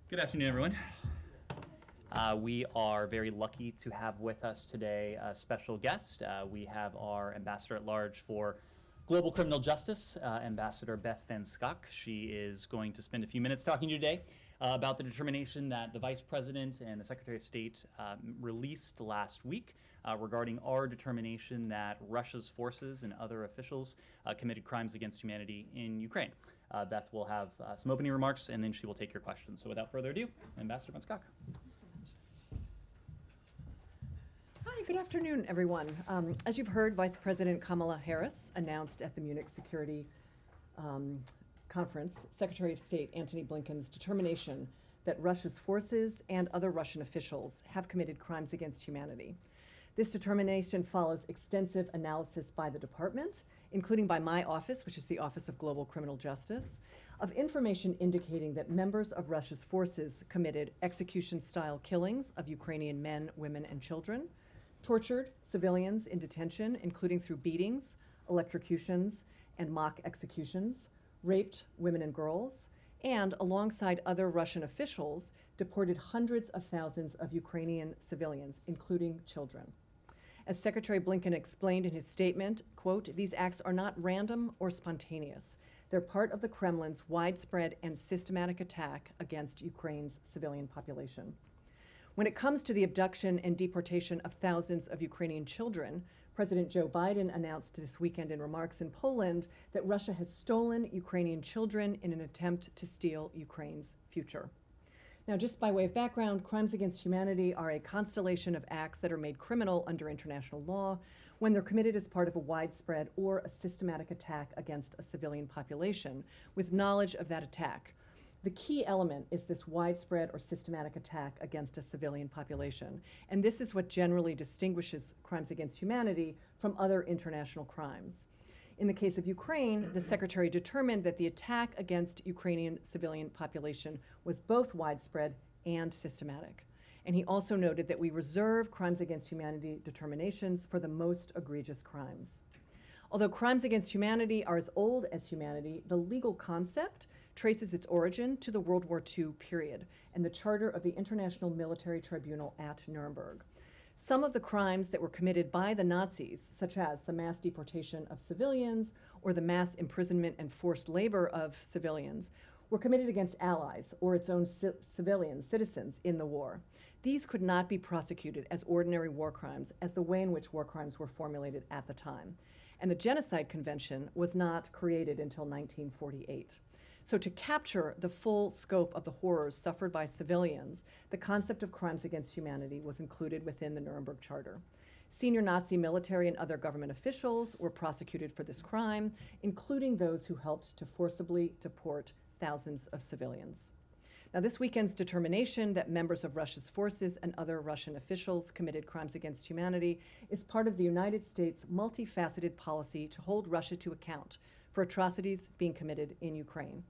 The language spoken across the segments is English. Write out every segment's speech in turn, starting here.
Good afternoon, everyone. We are very lucky to have with us today a special guest. We have our Ambassador at Large for Global Criminal Justice, Ambassador Beth Schaack. She is going to spend a few minutes talking to you today about the determination that the Vice President and the Secretary of State released last week regarding our determination that Russia's forces and other officials committed crimes against humanity in Ukraine. Beth will have some opening remarks, and then she will take your questions. So without further ado, Ambassador Van Schaack. Hi, good afternoon, everyone. As you've heard, Vice President Kamala Harris announced at the Munich Security Conference, Secretary of State Antony Blinken's determination that Russia's forces and other Russian officials have committed crimes against humanity. This determination follows extensive analysis by the department, including by my office, which is the Office of Global Criminal Justice, of information indicating that members of Russia's forces committed execution-style killings of Ukrainian men, women, and children, tortured civilians in detention, including through beatings, electrocutions, and mock executions, raped women and girls, and alongside other Russian officials, deported hundreds of thousands of Ukrainian civilians, including children. As Secretary Blinken explained in his statement, quote, "These acts are not random or spontaneous. They're part of the Kremlin's widespread and systematic attack against Ukraine's civilian population." When it comes to the abduction and deportation of thousands of Ukrainian children, President Joe Biden announced this weekend in remarks in Poland that Russia has stolen Ukrainian children in an attempt to steal Ukraine's future. Now, just by way of background, crimes against humanity are a constellation of acts that are made criminal under international law when they're committed as part of a widespread or a systematic attack against a civilian population with knowledge of that attack. The key element is this widespread or systematic attack against a civilian population. And this is what generally distinguishes crimes against humanity from other international crimes. In the case of Ukraine, the Secretary determined that the attack against Ukrainian civilian population was both widespread and systematic. And he also noted that we reserve crimes against humanity determinations for the most egregious crimes. Although crimes against humanity are as old as humanity, the legal concept traces its origin to the World War II period and the charter of the International Military Tribunal at Nuremberg. Some of the crimes that were committed by the Nazis, such as the mass deportation of civilians or the mass imprisonment and forced labor of civilians, were committed against allies or its own citizens in the war. These could not be prosecuted as ordinary war crimes as the way in which war crimes were formulated at the time. And the Genocide Convention was not created until 1948. So to capture the full scope of the horrors suffered by civilians, the concept of crimes against humanity was included within the Nuremberg Charter. Senior Nazi military and other government officials were prosecuted for this crime, including those who helped to forcibly deport thousands of civilians. Now, this weekend's determination that members of Russia's forces and other Russian officials committed crimes against humanity is part of the United States' multifaceted policy to hold Russia to account for atrocities being committed in Ukraine.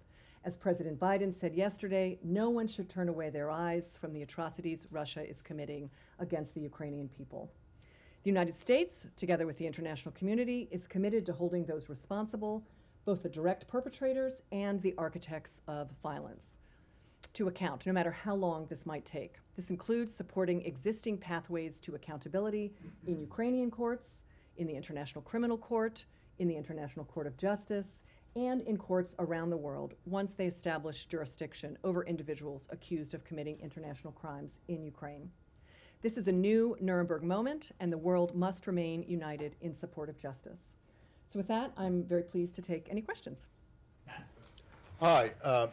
As President Biden said yesterday, no one should turn away their eyes from the atrocities Russia is committing against the Ukrainian people. The United States, together with the international community, is committed to holding those responsible, both the direct perpetrators and the architects of violence, to account, no matter how long this might take. This includes supporting existing pathways to accountability in Ukrainian courts, in the International Criminal Court, in the International Court of Justice, and in courts around the world once they establish jurisdiction over individuals accused of committing international crimes in Ukraine. This is a new Nuremberg moment, and the world must remain united in support of justice. So with that, I'm very pleased to take any questions. Hi,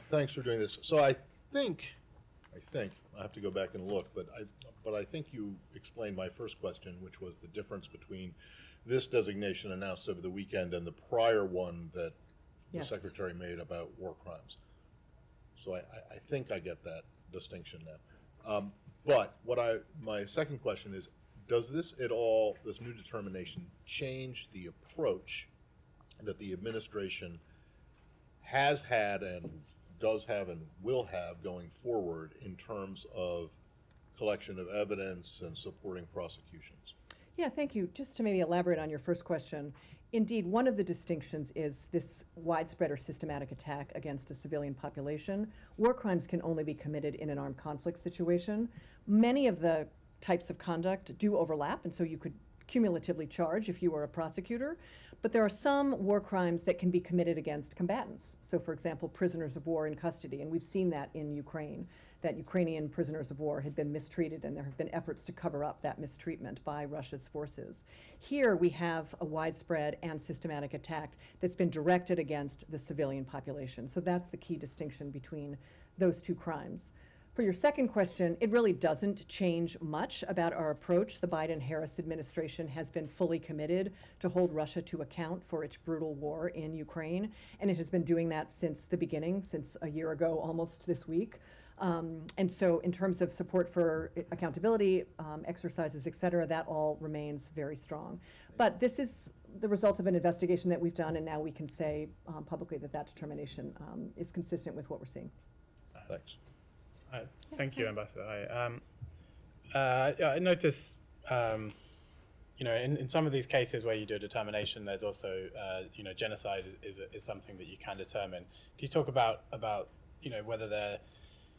thanks for doing this. So I think, I have to go back and look, but I think you explained my first question, which was the difference between this designation announced over the weekend and the prior one that the Secretary made about war crimes. So I think I get that distinction now. But my second question is, does this new determination change the approach that the administration has had and does have and will have going forward in terms of collection of evidence and supporting prosecutions? Yeah, thank you. Just to maybe elaborate on your first question, Indeed, one of the distinctions is this widespread or systematic attack against a civilian population. War crimes can only be committed in an armed conflict situation. Many of the types of conduct do overlap, and so you could cumulatively charge if you were a prosecutor. But there are some war crimes that can be committed against combatants. So, for example, prisoners of war in custody, and we've seen that in Ukraine, that Ukrainian prisoners of war had been mistreated, and there have been efforts to cover up that mistreatment by Russia's forces. Here we have a widespread and systematic attack that's been directed against the civilian population. So that's the key distinction between those two crimes. For your second question, it really doesn't change much about our approach. The Biden-Harris administration has been fully committed to hold Russia to account for its brutal war in Ukraine, and it has been doing that since the beginning, since a year ago, almost this week. And so in terms of support for accountability, exercises, et cetera, that all remains very strong. But this is the result of an investigation that we've done, and now we can say publicly that that determination is consistent with what we're seeing. Thanks. Thank you, Ambassador. I notice, in some of these cases where you do a determination, there's also, genocide is something that you can determine. Can you talk about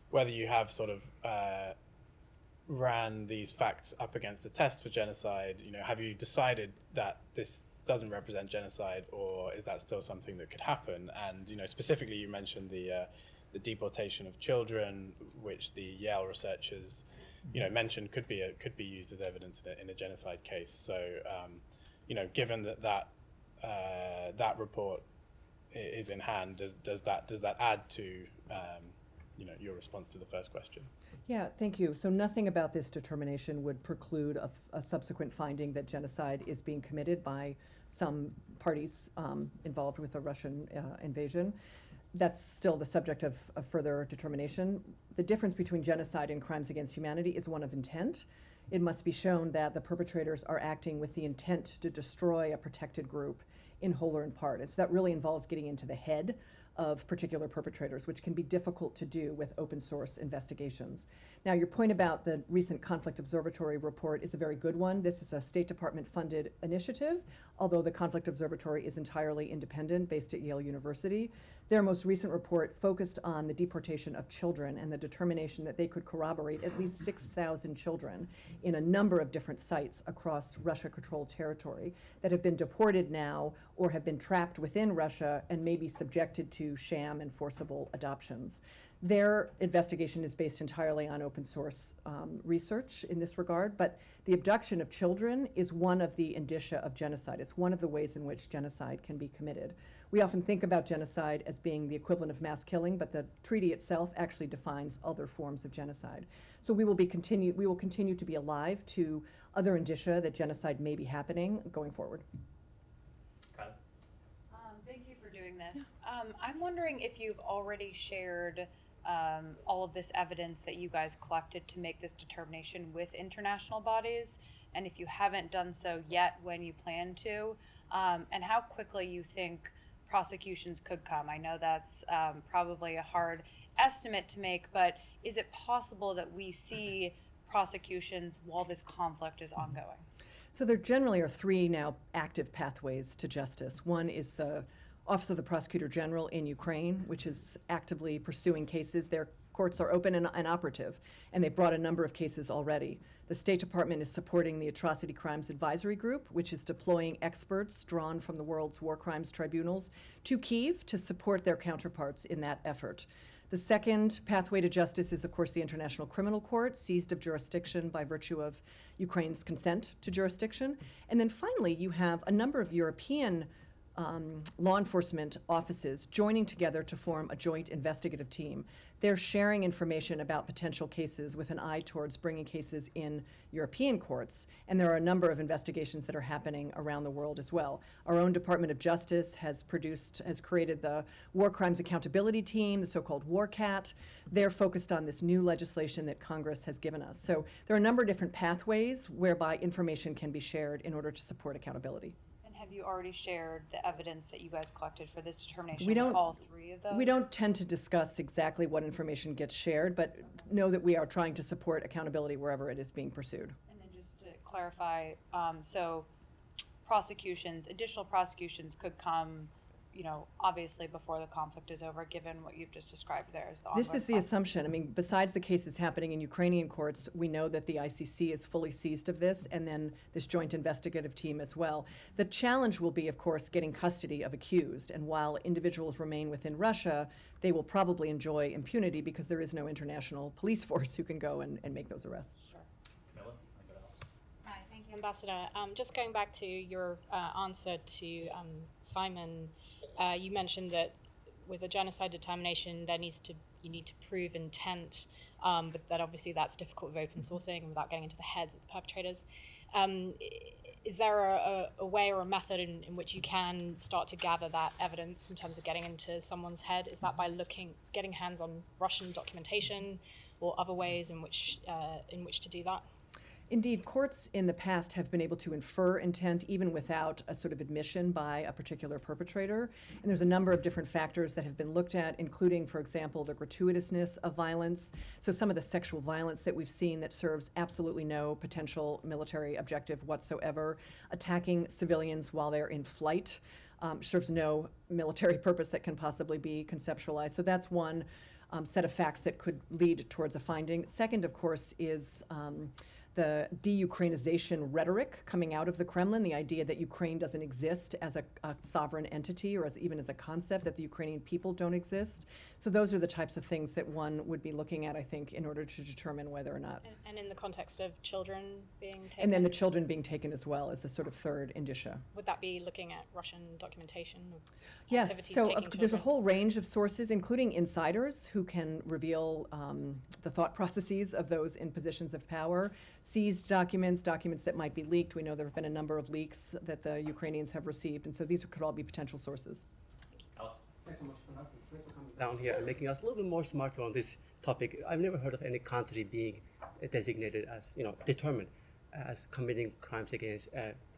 whether you have sort of ran these facts up against a test for genocide? Have you decided that this doesn't represent genocide, or is that still something that could happen? And specifically, you mentioned the deportation of children, which the Yale researchers, mentioned could be used as evidence in a genocide case. So, given that report is in hand, does that add to your response to the first question? Yeah, thank you. So nothing about this determination would preclude a subsequent finding that genocide is being committed by some parties involved with the Russian invasion. That's still the subject of further determination. The difference between genocide and crimes against humanity is one of intent. It must be shown that the perpetrators are acting with the intent to destroy a protected group in whole or in part. And so that really involves getting into the head of particular perpetrators, which can be difficult to do with open source investigations. Now, your point about the recent Conflict Observatory report is a very good one. This is a State Department funded initiative, although the Conflict Observatory is entirely independent, based at Yale University. Their most recent report focused on the deportation of children and the determination that they could corroborate at least 6,000 children in a number of different sites across Russia-controlled territory that have been deported now or have been trapped within Russia and may be subjected to sham and forcible adoptions. Their investigation is based entirely on open source research in this regard, but the abduction of children is one of the indicia of genocide. It's one of the ways in which genocide can be committed. We often think about genocide as being the equivalent of mass killing, but the treaty itself actually defines other forms of genocide. So we will continue to be alive to other indicia that genocide may be happening going forward. Thank you for doing this. I'm wondering if you've already shared all of this evidence that you guys collected to make this determination with international bodies, and if you haven't done so yet, when you plan to, and how quickly you think prosecutions could come. I know that's probably a hard estimate to make, but is it possible that we see prosecutions while this conflict is ongoing? So there generally are three now active pathways to justice. One is the Office of the Prosecutor General in Ukraine, which is actively pursuing cases. Their courts are open and operative, and they've brought a number of cases already. The State Department is supporting the Atrocity Crimes Advisory Group, which is deploying experts drawn from the world's war crimes tribunals to Kyiv to support their counterparts in that effort. The second pathway to justice is, of course, the International Criminal Court, seized of jurisdiction by virtue of Ukraine's consent to jurisdiction. And then finally, you have a number of European law enforcement offices joining together to form a joint investigative team. They're sharing information about potential cases with an eye towards bringing cases in European courts, and there are a number of investigations that are happening around the world as well. Our own Department of Justice has created the War Crimes Accountability Team, the so-called WarCat. They're focused on this new legislation that Congress has given us. So there are a number of different pathways whereby information can be shared in order to support accountability. Have you already shared the evidence that you guys collected for this determination We don't- with all three of those? We don't tend to discuss exactly what information gets shared, but know that we are trying to support accountability wherever it is being pursued. And then just to clarify, so prosecutions, additional prosecutions could come, you know, obviously before the conflict is over, given what you've just described there as the This ongoing is the process. assumption. I mean, besides the cases happening in Ukrainian courts, we know that the ICC is fully seized of this, and then this joint investigative team as well. The challenge will be, of course, getting custody of accused. And while individuals remain within Russia, they will probably enjoy impunity because there is no international police force who can go and make those arrests. Sure. Camilla? Hi, thank you, Ambassador. Just going back to your answer to Simon, you mentioned that with a genocide determination, you need to prove intent, but that obviously that's difficult with open sourcing and without getting into the heads of the perpetrators. Is there a way or a method in which you can start to gather that evidence in terms of getting into someone's head? Is that by getting hands on Russian documentation, or other ways in which to do that? Indeed, courts in the past have been able to infer intent even without a sort of admission by a particular perpetrator. And there's a number of different factors that have been looked at, including, for example, the gratuitousness of violence. So some of the sexual violence that we've seen that serves absolutely no potential military objective whatsoever, attacking civilians while they're in flight, serves no military purpose that can possibly be conceptualized. So that's one set of facts that could lead towards a finding. Second, of course, is the de-Ukrainization rhetoric coming out of the Kremlin, the idea that Ukraine doesn't exist as a sovereign entity or even as a concept, that the Ukrainian people don't exist. So those are the types of things that one would be looking at, I think, in order to determine whether or not. And in the context of children being taken? And then the children being taken as well as a sort of third indicia. Would that be looking at Russian documentation of Yes, activities so taking there's a children? whole range of sources, including insiders who can reveal the thought processes of those in positions of power, seized documents, documents that might be leaked. We know there have been a number of leaks that the Ukrainians have received, and so these could all be potential sources. Alex? Thanks so much for us. Thanks for coming down here and making us a little bit more smarter on this topic. I've never heard of any country being designated as, determined as committing crimes against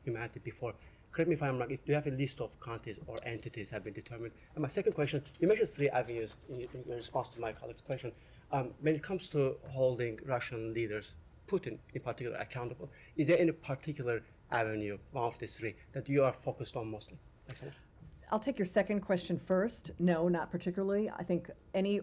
humanity before. Correct me if I'm wrong, if you have a list of countries or entities have been determined. And my second question, you mentioned 3 avenues in your response to my colleague's question. When it comes to holding Russian leaders, Putin in particular, accountable, is there any particular avenue, one of these 3, that you are focused on mostly? Thanks so much. I'll take your second question first. No, not particularly. I think any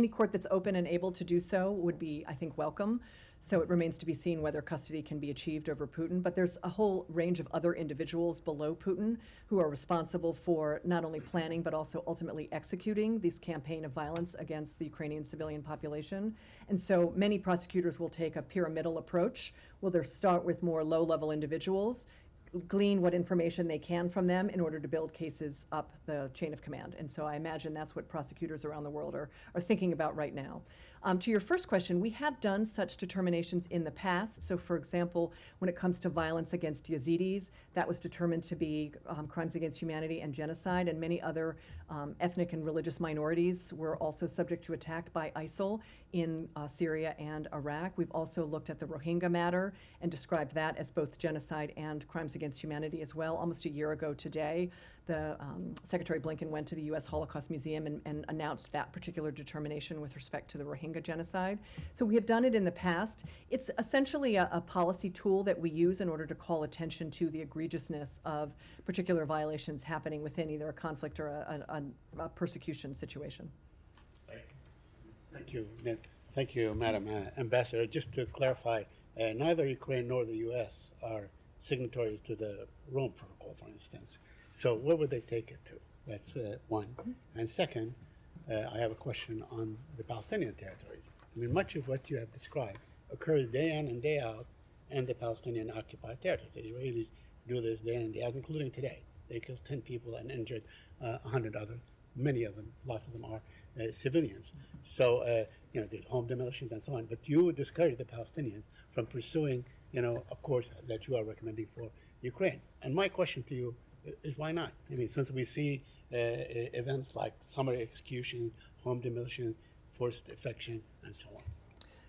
court that's open and able to do so would be, I think, welcome. So it remains to be seen whether custody can be achieved over Putin. But there's a whole range of other individuals below Putin who are responsible for not only planning but also ultimately executing this campaign of violence against the Ukrainian civilian population. And so many prosecutors will take a pyramidal approach. Will they start with more low-level individuals, glean what information they can from them in order to build cases up the chain of command. And so I imagine that's what prosecutors around the world are thinking about right now. To your first question, we have done such determinations in the past. So for example, when it comes to violence against Yazidis, that was determined to be crimes against humanity and genocide, and many other ethnic and religious minorities were also subject to attack by ISIL in Syria and Iraq. We've also looked at the Rohingya matter and described that as both genocide and crimes against humanity as well. Almost a year ago today, the Secretary Blinken went to the U.S. Holocaust Museum and announced that particular determination with respect to the Rohingya genocide. So we have done it in the past. It's essentially a policy tool that we use in order to call attention to the egregiousness of particular violations happening within either a conflict or a persecution situation. Thank you, Ned. Thank you, Madam Ambassador. Just to clarify, neither Ukraine nor the U.S. are signatories to the Rome Protocol, for instance. So where would they take it to? That's one. And second, I have a question on the Palestinian territories. I mean, much of what you have described occurs day in and day out in the Palestinian occupied territories. The Israelis do this day in and day out, including today. They killed 10 people and injured 100 others. Many of them, lots of them are civilians. So, there's home demolitions and so on. But you discourage the Palestinians from pursuing, of course, that you are recommending for Ukraine. And my question to you is why not? I mean, since we see events like summary execution, home demolition, forced eviction, and so on.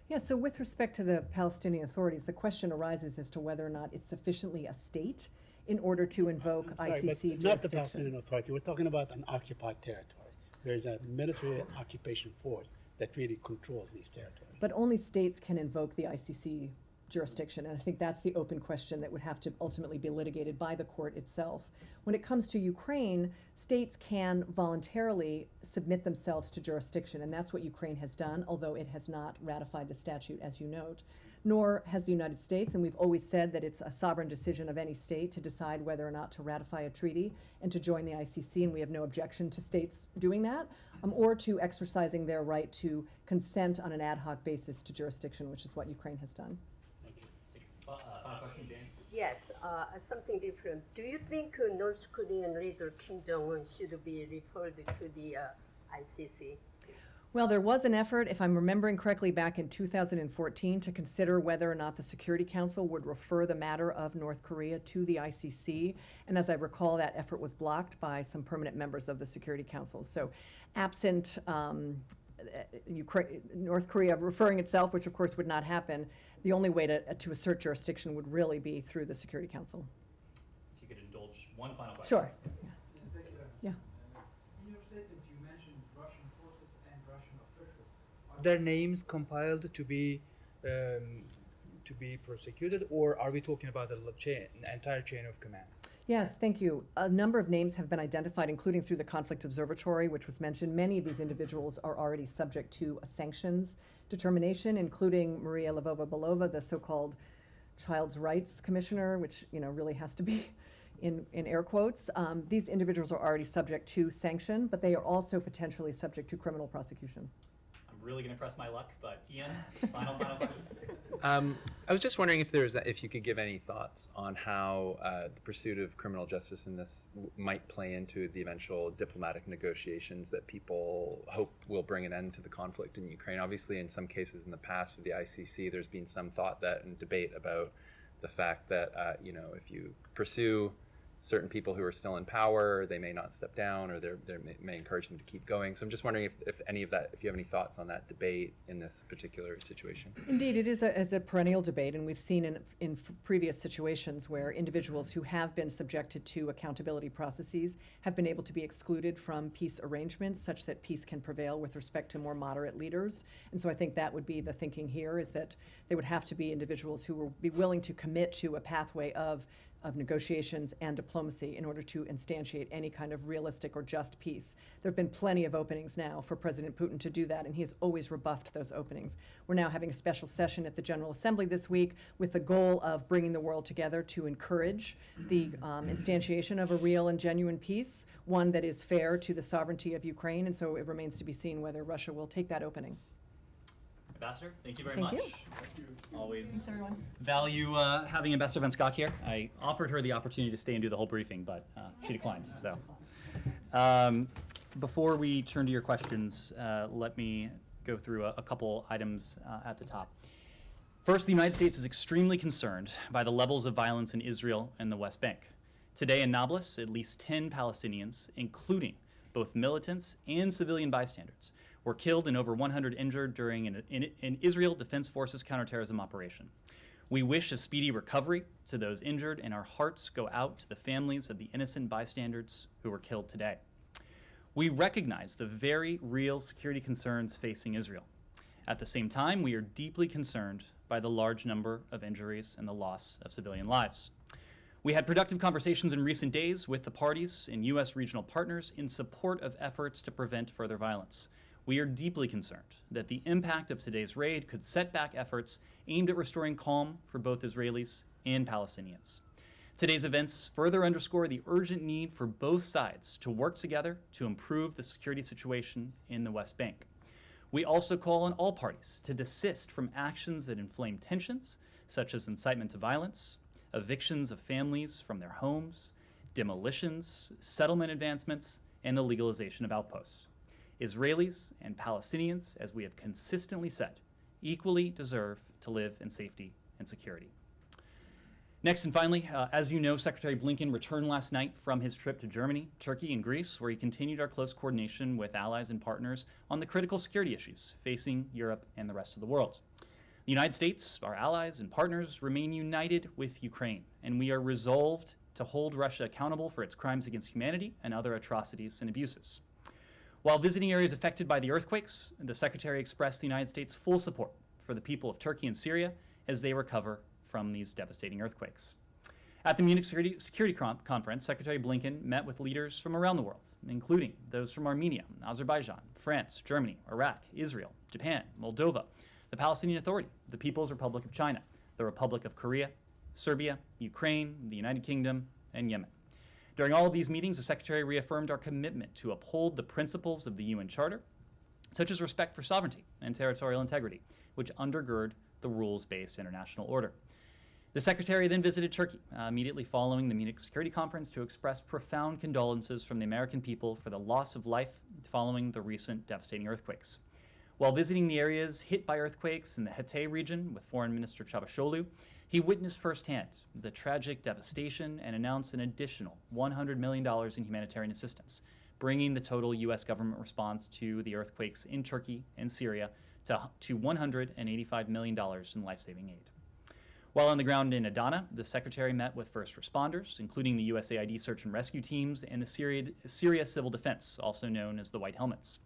Yeah, so with respect to the Palestinian authorities, the question arises as to whether or not it's sufficiently a state in order to invoke I'm sorry, ICC but jurisdiction. not the Palestinian Authority. We're talking about an occupied territory. There's a military occupation force that really controls these territories. But only states can invoke the ICC jurisdiction. And I think that's the open question that would have to ultimately be litigated by the court itself. When it comes to Ukraine, states can voluntarily submit themselves to jurisdiction, and that's what Ukraine has done, although it has not ratified the statute, as you note, nor has the United States. And we've always said that it's a sovereign decision of any state to decide whether or not to ratify a treaty and to join the ICC, and we have no objection to states doing that, or to exercising their right to consent on an ad hoc basis to jurisdiction, which is what Ukraine has done. Final question, Jane? Yes, something different. Do you think North Korean leader Kim Jong-un should be referred to the ICC? Well, there was an effort, if I'm remembering correctly, back in 2014 to consider whether or not the Security Council would refer the matter of North Korea to the ICC. And as I recall, that effort was blocked by some permanent members of the Security Council. So absent North Korea referring itself, which of course would not happen, the only way to assert jurisdiction would really be through the Security Council. If you could indulge one final question. Sure. Yeah. In your statement, you mentioned Russian forces and Russian officials. Are their names compiled to be prosecuted, or are we talking about an entire chain of command? Yes, thank you. A number of names have been identified, including through the Conflict Observatory, which was mentioned. Many of these individuals are already subject to a sanctions determination, including Maria Lvova-Belova, the so-called Child's Rights Commissioner, which really has to be in air quotes. These individuals are already subject to sanction, but they are also potentially subject to criminal prosecution. I'm really going to press my luck, but Ian, final question. I was just wondering if you could give any thoughts on how the pursuit of criminal justice in this might play into the eventual diplomatic negotiations that people hope will bring an end to the conflict in Ukraine. Obviously, in some cases in the past with the ICC, there's been some thought that and debate about the fact that if you pursue certain people who are still in power, they may not step down, or they may encourage them to keep going. So I'm just wondering if any of that, if you have any thoughts on that debate in this particular situation. Indeed, it is a perennial debate, and we've seen in previous situations where individuals who have been subjected to accountability processes have been able to be excluded from peace arrangements such that peace can prevail with respect to more moderate leaders. And so I think that would be the thinking here, is that they would have to be individuals who will be willing to commit to a pathway of negotiations and diplomacy in order to instantiate any kind of realistic or just peace. There have been plenty of openings now for President Putin to do that, and he has always rebuffed those openings. We're now having a special session at the General Assembly this week with the goal of bringing the world together to encourage the instantiation of a real and genuine peace, one that is fair to the sovereignty of Ukraine, and so it remains to be seen whether Russia will take that opening. Ambassador, thank you very Thank much. you. Always Thanks, everyone. value having Ambassador Van Schaack here. I offered her the opportunity to stay and do the whole briefing, but she declined. So, before we turn to your questions, let me go through a couple items at the top. First, the United States is extremely concerned by the levels of violence in Israel and the West Bank. Today in Nablus, at least 10 Palestinians, including both militants and civilian bystanders, were killed and over 100 injured during an Israel Defense Forces counterterrorism operation. We wish a speedy recovery to those injured, and our hearts go out to the families of the innocent bystanders who were killed today. We recognize the very real security concerns facing Israel. At the same time, we are deeply concerned by the large number of injuries and the loss of civilian lives. We had productive conversations in recent days with the parties and U.S. regional partners in support of efforts to prevent further violence. We are deeply concerned that the impact of today's raid could set back efforts aimed at restoring calm for both Israelis and Palestinians. Today's events further underscore the urgent need for both sides to work together to improve the security situation in the West Bank. We also call on all parties to desist from actions that inflame tensions, such as incitement to violence, evictions of families from their homes, demolitions, settlement advancements, and the legalization of outposts. Israelis and Palestinians, as we have consistently said, equally deserve to live in safety and security. Next and finally, as you know, Secretary Blinken returned last night from his trip to Germany, Turkey, and Greece, where he continued our close coordination with allies and partners on the critical security issues facing Europe and the rest of the world. The United States, our allies and partners, remain united with Ukraine, and we are resolved to hold Russia accountable for its crimes against humanity and other atrocities and abuses. While visiting areas affected by the earthquakes, the Secretary expressed the United States' full support for the people of Turkey and Syria as they recover from these devastating earthquakes. At the Munich Security Conference, Secretary Blinken met with leaders from around the world, including those from Armenia, Azerbaijan, France, Germany, Iraq, Israel, Japan, Moldova, the Palestinian Authority, the People's Republic of China, the Republic of Korea, Serbia, Ukraine, the United Kingdom, and Yemen. During all of these meetings, the Secretary reaffirmed our commitment to uphold the principles of the UN Charter, such as respect for sovereignty and territorial integrity, which undergird the rules-based international order. The Secretary then visited Turkey immediately following the Munich Security Conference to express profound condolences from the American people for the loss of life following the recent devastating earthquakes. While visiting the areas hit by earthquakes in the Hatay region with Foreign Minister Çavuşoğlu, he witnessed firsthand the tragic devastation and announced an additional $100 million in humanitarian assistance, bringing the total U.S. government response to the earthquakes in Turkey and Syria to $185 million in life-saving aid. While on the ground in Adana, the Secretary met with first responders, including the USAID search and rescue teams and the Syria Civil Defense, also known as the White Helmets.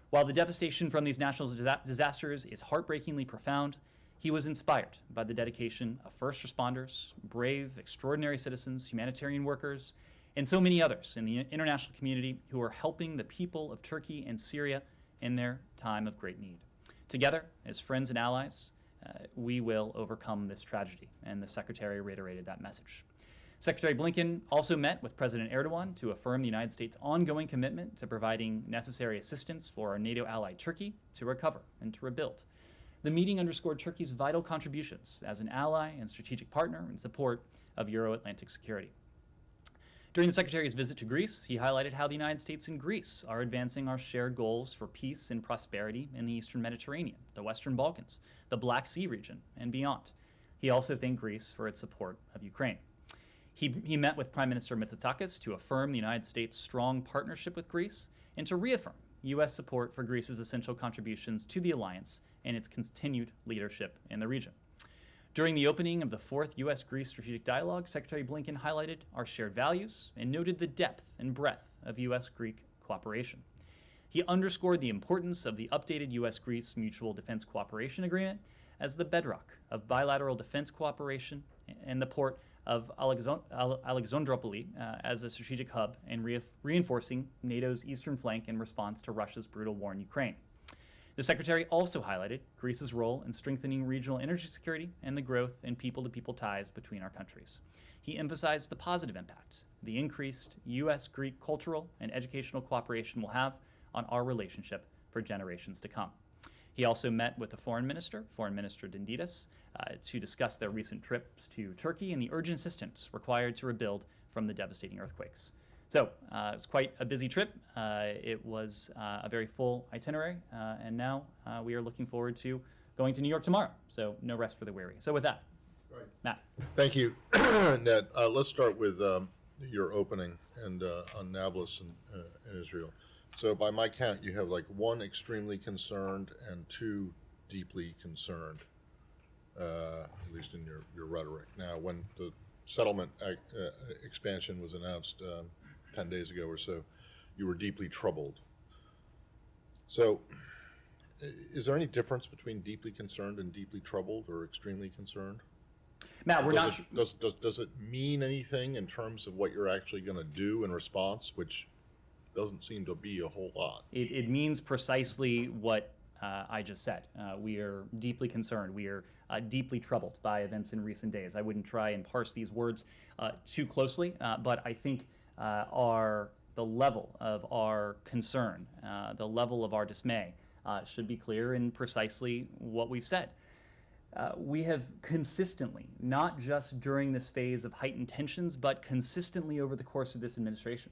While the devastation from these natural disasters is heartbreakingly profound, he was inspired by the dedication of first responders, brave, extraordinary citizens, humanitarian workers, and so many others in the international community who are helping the people of Turkey and Syria in their time of great need. Together, as friends and allies, we will overcome this tragedy, and the Secretary reiterated that message. Secretary Blinken also met with President Erdogan to affirm the United States' ongoing commitment to providing necessary assistance for our NATO ally Turkey to recover and to rebuild. The meeting underscored Turkey's vital contributions as an ally and strategic partner in support of Euro-Atlantic security. During the Secretary's visit to Greece, he highlighted how the United States and Greece are advancing our shared goals for peace and prosperity in the Eastern Mediterranean, the Western Balkans, the Black Sea region, and beyond. He also thanked Greece for its support of Ukraine. He met with Prime Minister Mitsotakis to affirm the United States' strong partnership with Greece and to reaffirm U.S. support for Greece's essential contributions to the alliance and its continued leadership in the region. During the opening of the fourth U.S.-Greece Strategic Dialogue, Secretary Blinken highlighted our shared values and noted the depth and breadth of U.S.-Greek cooperation. He underscored the importance of the updated U.S.-Greece Mutual Defense Cooperation Agreement as the bedrock of bilateral defense cooperation and the port of Alexandroupoli as a strategic hub and reinforcing NATO's eastern flank in response to Russia's brutal war in Ukraine. The Secretary also highlighted Greece's role in strengthening regional energy security and the growth in people-to-people ties between our countries. He emphasized the positive impact the increased U.S.-Greek cultural and educational cooperation will have on our relationship for generations to come. He also met with the Foreign Minister Dendidis, to discuss their recent trips to Turkey and the urgent assistance required to rebuild from the devastating earthquakes. So it was quite a busy trip. It was a very full itinerary, and now we are looking forward to going to New York tomorrow. So no rest for the weary. So with that, Right. Matt. Thank you, Ned. Let's start with your opening and on Nablus and Israel. So by my count, you have like one extremely concerned and two deeply concerned, at least in your rhetoric. Now, when the settlement expansion was announced 10 days ago or so, you were deeply troubled. So is there any difference between deeply concerned and deeply troubled or extremely concerned? Matt, Does it mean anything in terms of what you're actually going to do in response, which doesn't seem to be a whole lot? It means precisely what I just said. We are deeply concerned. We are deeply troubled by events in recent days. I wouldn't try and parse these words too closely, but I think the level of our concern, the level of our dismay should be clear in precisely what we've said. We have consistently, not just during this phase of heightened tensions, but consistently over the course of this administration,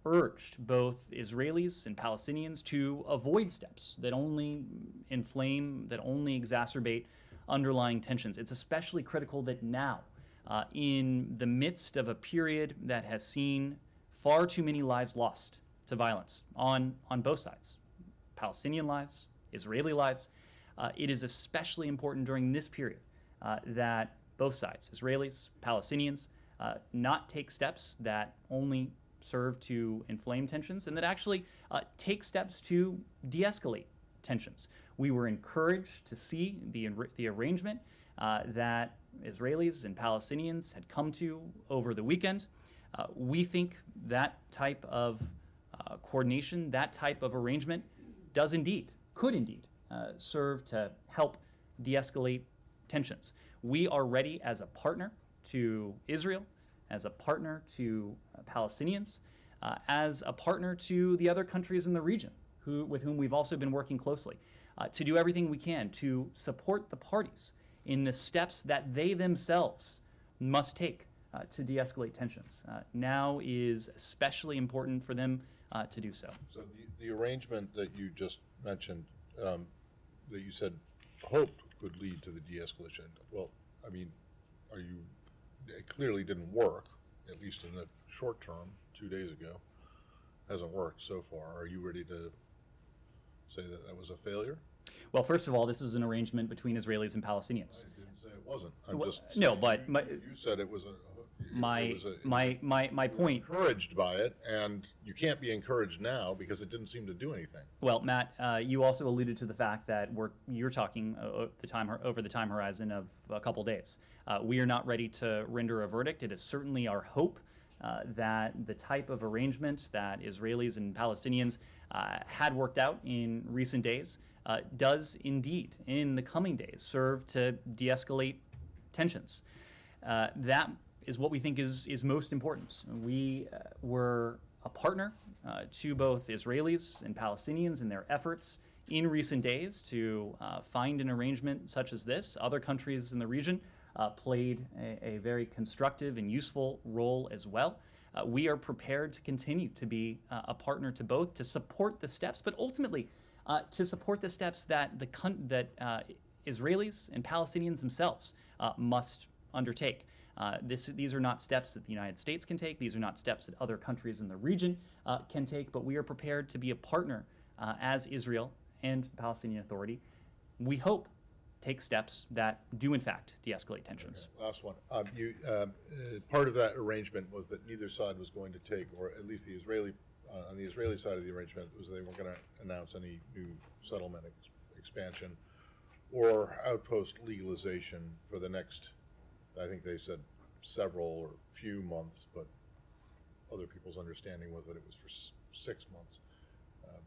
urged both Israelis and Palestinians to avoid steps that only inflame, that only exacerbate underlying tensions. It's especially critical that now, in the midst of a period that has seen far too many lives lost to violence on both sides, Palestinian lives, Israeli lives, it is especially important during this period that both sides, Israelis, Palestinians, not take steps that only serve to inflame tensions and that actually take steps to de-escalate tensions. We were encouraged to see the arrangement that Israelis and Palestinians had come to over the weekend. We think that type of coordination, that type of arrangement could indeed serve to help de-escalate tensions. We are ready as a partner to Israel, as a partner to Palestinians, as a partner to the other countries in the region with whom we've also been working closely, to do everything we can to support the parties in the steps that they themselves must take to de-escalate tensions. Now is especially important for them to do so. So the arrangement that you just mentioned, that you said hoped could lead to the de-escalation, well, I mean, it clearly didn't work, at least in the short term, 2 days ago. Hasn't worked so far. Are you ready to say that that was a failure? Well, first of all, this is an arrangement between Israelis and Palestinians. I didn't say it wasn't. I'm Well, just no, saying but you said it was my you were point. encouraged by it, and you can't be encouraged now because it didn't seem to do anything. Well, Matt, you also alluded to the fact that you're talking over the time horizon of a couple days. We are not ready to render a verdict. It is certainly our hope that the type of arrangement that Israelis and Palestinians had worked out in recent days does indeed, in the coming days, serve to de-escalate tensions. That is what we think is most important. We were a partner to both Israelis and Palestinians in their efforts in recent days to find an arrangement such as this. Other countries in the region played a very constructive and useful role as well. We are prepared to continue to be a partner to both, to support the steps, but ultimately to support the steps that Israelis and Palestinians themselves must undertake. These are not steps that the United States can take. These are not steps that other countries in the region can take, but we are prepared to be a partner as Israel and the Palestinian Authority. We hope take steps that do in fact de-escalate tensions. Okay, last one. Part of that arrangement was that neither side was going to take, or at least the Israeli, on the Israeli side of the arrangement, was they weren't going to announce any new settlement expansion or outpost legalization for the next, I think they said several or few months, but other people's understanding was that it was for 6 months.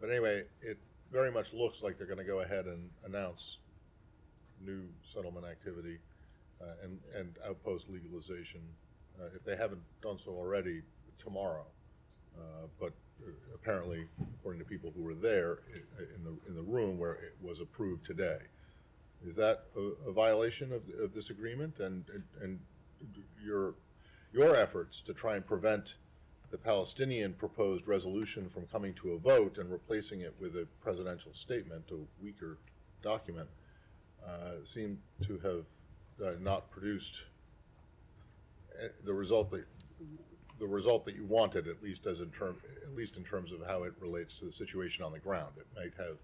But anyway, it very much looks like they're going to go ahead and announce new settlement activity and outpost legalization, if they haven't done so already, tomorrow. But apparently, according to people who were there in the room where it was approved today. Is that a violation of this agreement and your efforts to try and prevent the Palestinian proposed resolution from coming to a vote and replacing it with a presidential statement, a weaker document, seem to have not produced the result that you wanted, at least in terms of how it relates to the situation on the ground. It might have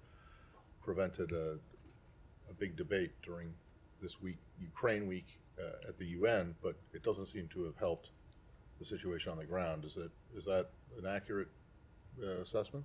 prevented a big debate during this week, Ukraine week, at the UN, but it doesn't seem to have helped the situation on the ground. Is that an accurate assessment?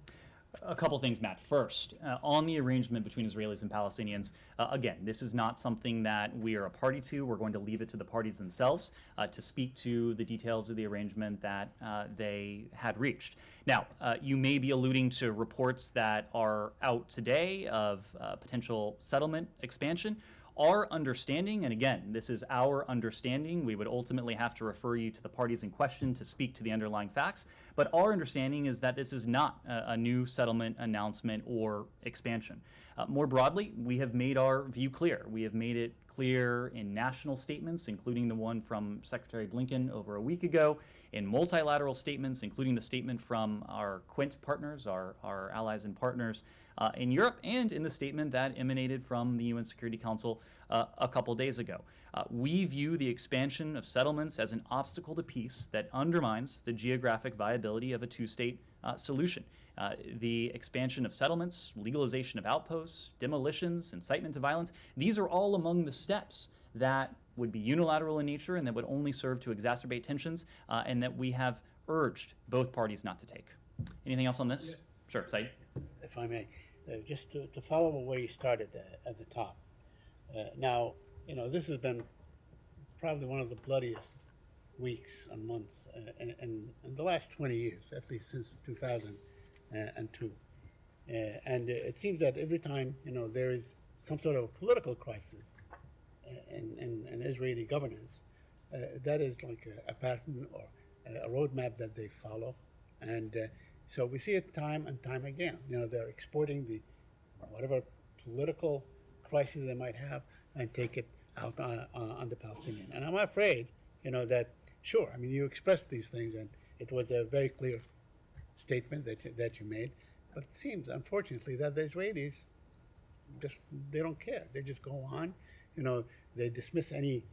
A couple things, Matt. First, on the arrangement between Israelis and Palestinians, again, this is not something that we are a party to. We're going to leave it to the parties themselves to speak to the details of the arrangement that they had reached. Now, you may be alluding to reports that are out today of potential settlement expansion. Our understanding, and again, this is our understanding, we would ultimately have to refer you to the parties in question to speak to the underlying facts, but our understanding is that this is not a new settlement announcement or expansion. More broadly, we have made our view clear. We have made it clear in national statements, including the one from Secretary Blinken over a week ago, in multilateral statements, including the statement from our Quint partners, our allies and partners in Europe, and in the statement that emanated from the UN Security Council a couple days ago. We view the expansion of settlements as an obstacle to peace that undermines the geographic viability of a two-state solution. The expansion of settlements, legalization of outposts, demolitions, incitement to violence, these are all among the steps that would be unilateral in nature and that would only serve to exacerbate tensions, and that we have urged both parties not to take. Anything else on this? Yeah. Sure, Said. If I may. just to follow where you started at the top. Now, this has been probably one of the bloodiest weeks and months in the last 20 years, at least since 2002. And it seems that every time, there is some sort of political crisis in Israeli governance, that is like a pattern or a roadmap that they follow. And so we see it time and time again. They're exporting whatever political crisis they might have and take it out on the Palestinian. And I'm afraid, that sure, I mean, you expressed these things, and it was a very clear statement that you made. But it seems, unfortunately, that the Israelis they don't care. They just go on. They dismiss any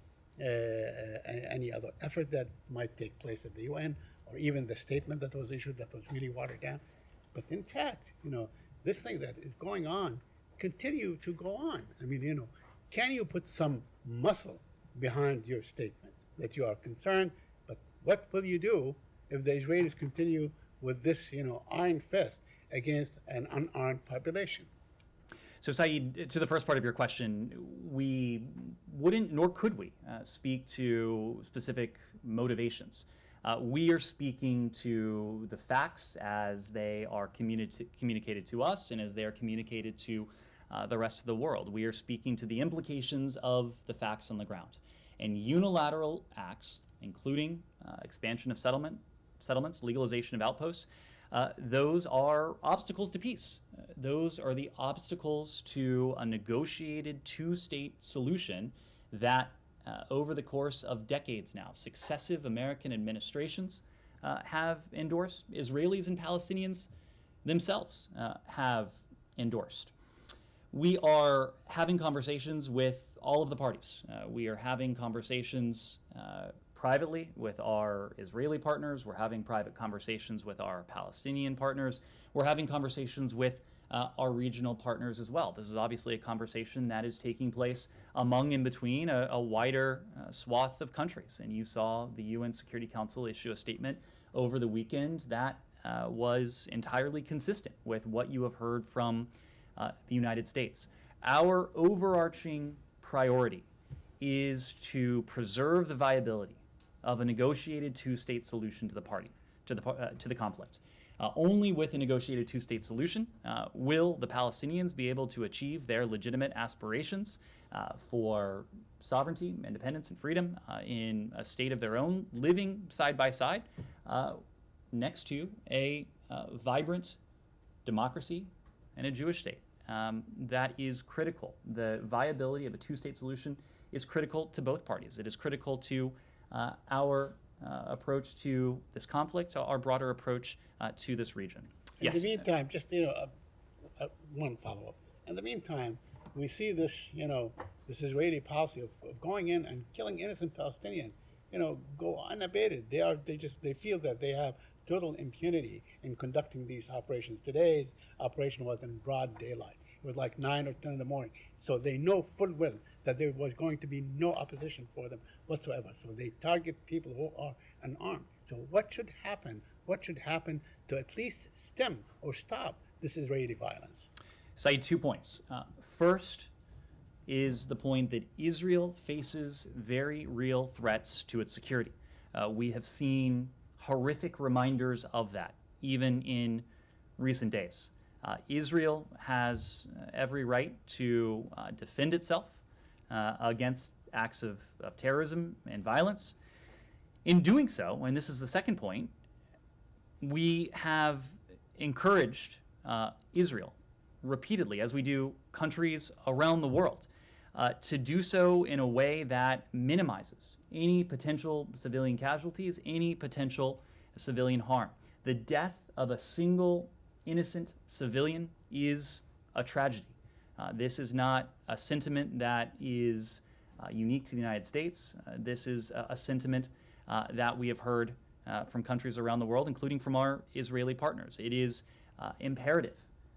other effort that might take place at the UN, or even the statement that was issued that was really watered down. But in fact, this thing that is going on continue to go on. I mean, can you put some muscle behind your statement that you are concerned? But what will you do if the Israelis continue with this, iron fist against an unarmed population? So, Saeed, to the first part of your question, we wouldn't, nor could we, speak to specific motivations. We are speaking to the facts as they are communicated to us and as they are communicated to the rest of the world. We are speaking to the implications of the facts on the ground. And unilateral acts, including expansion of settlements, legalization of outposts, those are obstacles to peace. Those are the obstacles to a negotiated two-state solution that over the course of decades now, successive American administrations have endorsed. Israelis and Palestinians themselves have endorsed. We are having conversations with all of the parties. We are having conversations privately with our Israeli partners. We're having private conversations with our Palestinian partners. We're having conversations with our regional partners as well. This is obviously a conversation that is taking place among and between a wider swath of countries. And you saw the UN Security Council issue a statement over the weekend that was entirely consistent with what you have heard from the United States. Our overarching priority is to preserve the viability of a negotiated two-state solution to the conflict. Only with a negotiated two-state solution will the Palestinians be able to achieve their legitimate aspirations for sovereignty, independence, and freedom in a state of their own, living side by side next to a vibrant democracy and a Jewish state. That is critical. The viability of a two-state solution is critical to both parties. It is critical to our approach to this conflict, our broader approach to this region. In the meantime, just one follow-up. In the meantime, we see this, this Israeli policy of going in and killing innocent Palestinians, go unabated. They feel that they have total impunity in conducting these operations. Today's operation was in broad daylight. It was like 9 or 10 in the morning. So they know full well that there was going to be no opposition for them whatsoever. So they target people who are unarmed. So what should happen? What should happen to at least stem or stop this Israeli violence? Saeed, 2 points. First is the point that Israel faces very real threats to its security. We have seen horrific reminders of that, even in recent days. Israel has every right to defend itself against acts of terrorism and violence. In doing so, and this is the second point, we have encouraged Israel repeatedly, as we do countries around the world, to do so in a way that minimizes any potential civilian casualties, any potential civilian harm. The death of a single innocent civilian is a tragedy. This is not a sentiment that is unique to the United States. This is a sentiment that we have heard from countries around the world, including from our Israeli partners. It is imperative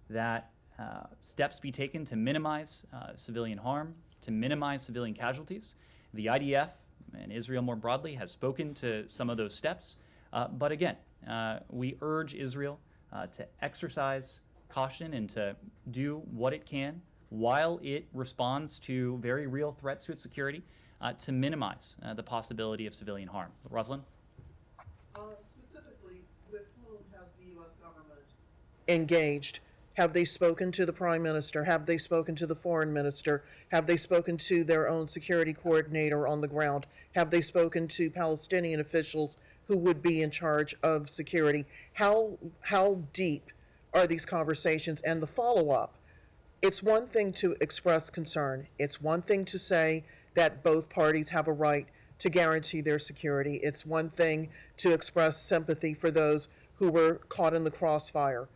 that steps be taken to minimize civilian harm, to minimize civilian casualties. The IDF and Israel more broadly has spoken to some of those steps. But again, we urge Israel to exercise caution and to do what it can while it responds to very real threats to its security to minimize the possibility of civilian harm. Rosalind? Specifically, with whom has the U.S. government engaged? Have they spoken to the Prime Minister? Have they spoken to the Foreign Minister? Have they spoken to their own security coordinator on the ground? Have they spoken to Palestinian officials who would be in charge of security? How deep are these conversations? And the follow-up, it's one thing to express concern. It's one thing to say that both parties have a right to guarantee their security. It's one thing to express sympathy for those who were caught in the crossfire.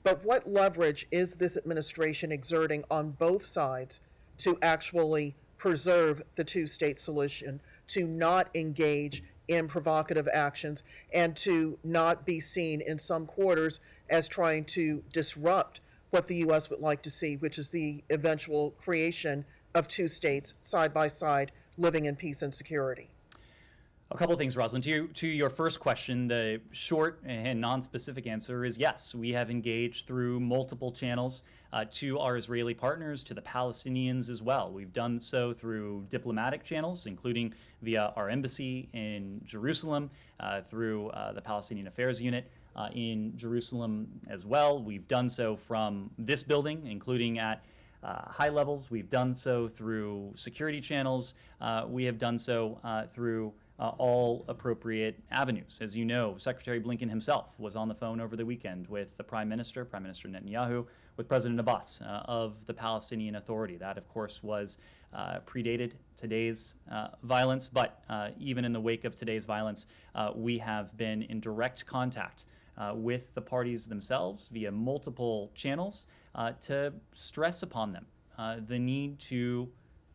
But what leverage is this administration exerting on both sides to actually preserve the two-state solution, to not engage in provocative actions, and to not be seen in some quarters as trying to disrupt what the U.S. would like to see, which is the eventual creation of two states side by side living in peace and security? A couple of things, Rosalind. To your first question, the short and non-specific answer is yes. We have engaged through multiple channels to our Israeli partners, to the Palestinians as well. We've done so through diplomatic channels, including via our embassy in Jerusalem, through the Palestinian Affairs Unit in Jerusalem as well. We've done so from this building, including at high levels. We've done so through security channels. We have done so through all appropriate avenues. As you know, Secretary Blinken himself was on the phone over the weekend with the Prime Minister Netanyahu, with President Abbas of the Palestinian Authority. That, of course, was predated today's violence, but even in the wake of today's violence, we have been in direct contact with the parties themselves via multiple channels to stress upon them the need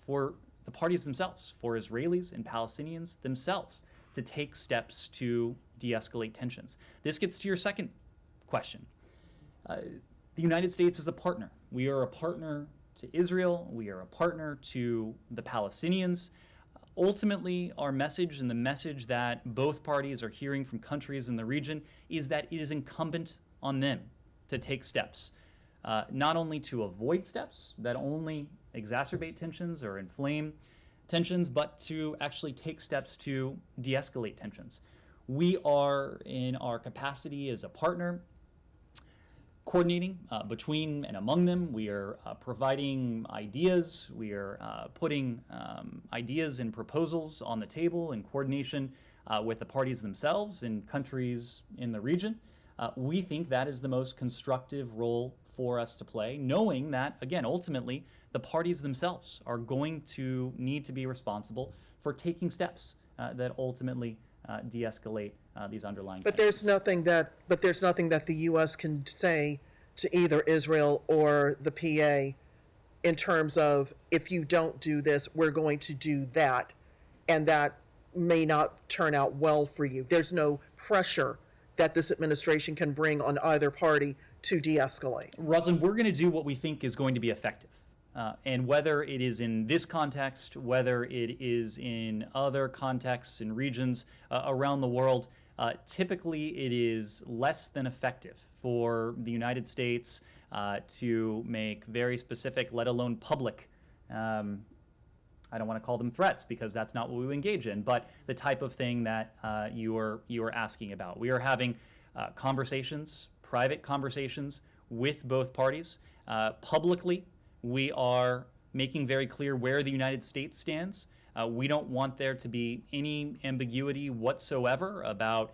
for the parties themselves, for Israelis and Palestinians themselves, to take steps to de-escalate tensions. This gets to your second question. The United States is a partner. We are a partner to Israel. We are a partner to the Palestinians. Ultimately, our message and the message that both parties are hearing from countries in the region is that it is incumbent on them to take steps, not only to avoid steps that only exacerbate tensions or inflame tensions, but to actually take steps to de-escalate tensions. We are, in our capacity as a partner, coordinating between and among them. We are providing ideas. We are putting ideas and proposals on the table in coordination with the parties themselves and countries in the region. We think that is the most constructive role for us to play, knowing that, again, ultimately, the parties themselves are going to need to be responsible for taking steps that ultimately de-escalate these underlying But tensions. there's nothing that the U.S. can say to either Israel or the PA in terms of, if you don't do this, we're going to do that, and that may not turn out well for you. There's no pressure that this administration can bring on either party to de-escalate. Rosalind, we're going to do what we think is going to be effective. And whether it is in this context, whether it is in other contexts and regions around the world, typically it is less than effective for the United States to make very specific, let alone public, I don't want to call them threats because that's not what we engage in, but the type of thing that you are asking about. We are having conversations, private conversations with both parties. Publicly, we are making very clear where the United States stands. We don't want there to be any ambiguity whatsoever about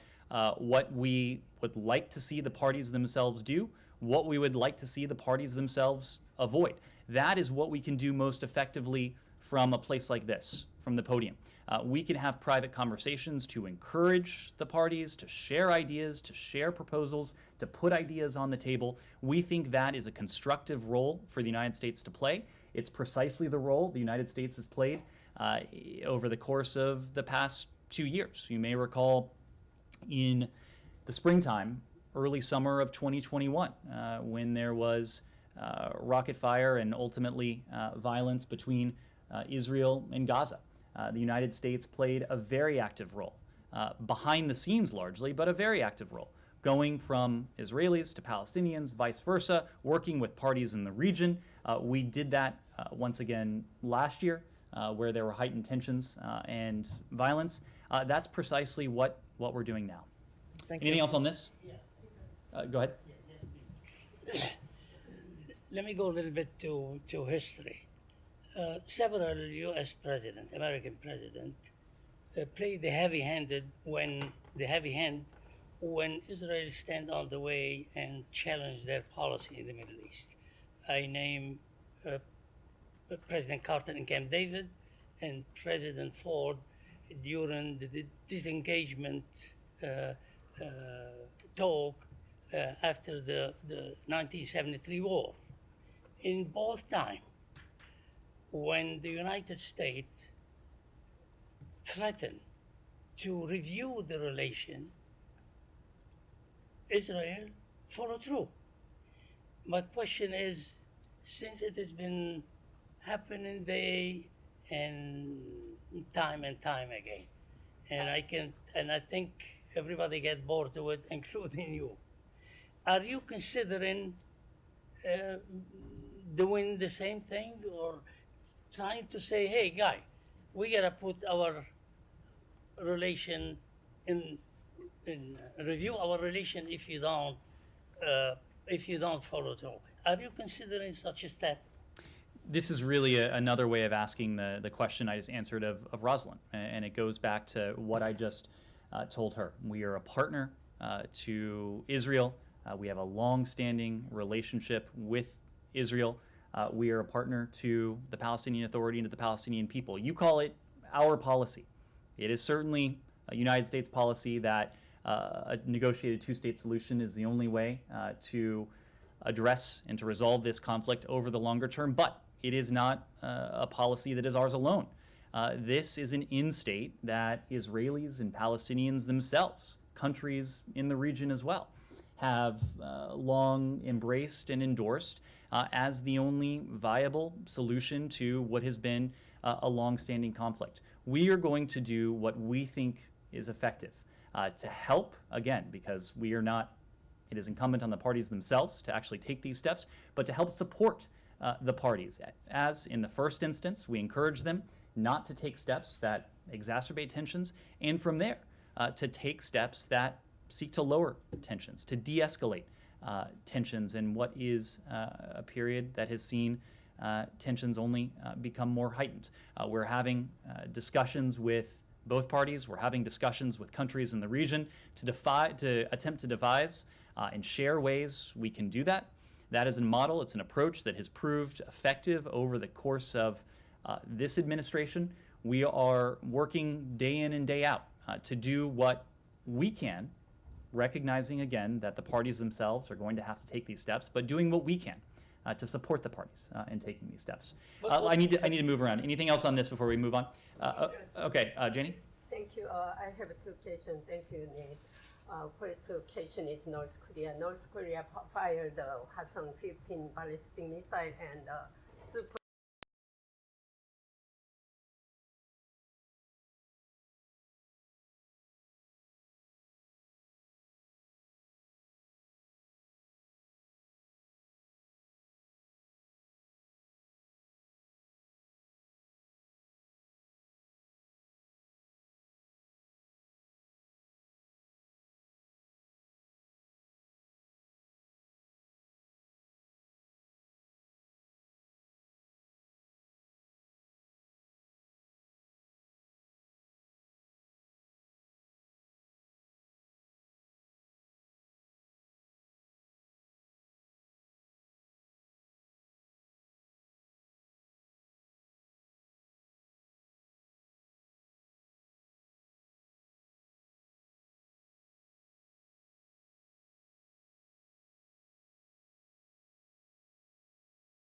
what we would like to see the parties themselves do, what we would like to see the parties themselves avoid. That is what we can do most effectively from a place like this, from the podium. We can have private conversations to encourage the parties to share ideas, to share proposals, to put ideas on the table. We think that is a constructive role for the United States to play. It's precisely the role the United States has played over the course of the past 2 years. You may recall in the springtime, early summer of 2021, when there was rocket fire and ultimately violence between Israel and Gaza. The United States played a very active role, behind the scenes largely, but a very active role, going from Israelis to Palestinians, vice versa, working with parties in the region. We did that once again last year, where there were heightened tensions and violence. That's precisely what we're doing now. Anything else on this? Go ahead. Let me go a little bit to history. Several U.S. presidents, American president, played the heavy-handed when Israel stand on the way and challenge their policy in the Middle East. I name President Carter in Camp David and President Ford during the disengagement talk after the 1973 war. In both times, when the United States threatened to review the relation, Israel followed through. My question is, since it has been happening day and time again, and I think everybody get bored with it, including you. Are you considering doing the same thing, or trying to say, hey, guy, we gotta put our relation in review our relation if you don't follow through? Are you considering such a step? This is really another way of asking the question I just answered of Rosalind, and it goes back to what I just told her. We are a partner to Israel. We have a long-standing relationship with Israel. We are a partner to the Palestinian Authority and to the Palestinian people. You call it our policy. It is certainly a United States policy that a negotiated two-state solution is the only way to address and to resolve this conflict over the longer term, but it is not a policy that is ours alone. This is an in-state that Israelis and Palestinians themselves, countries in the region as well, have long embraced and endorsed as the only viable solution to what has been a long-standing conflict. We are going to do what we think is effective to help, again, because we are not, it is incumbent on the parties themselves to actually take these steps, but to help support the parties. As in the first instance, we encourage them not to take steps that exacerbate tensions, and from there, to take steps that seek to lower tensions, to de-escalate tensions in what is a period that has seen tensions only become more heightened. We're having discussions with both parties. We're having discussions with countries in the region to attempt to devise and share ways we can do that. That is a model, it's an approach that has proved effective over the course of this administration. We are working day in and day out to do what we can, recognizing again that the parties themselves are going to have to take these steps, but doing what we can to support the parties in taking these steps. I need to move around. Anything else on this before we move on? Okay, Jenny? Thank you. I have two questions. Thank you, Ned. First question is North Korea. North Korea fired Hwasong-15 ballistic missile and super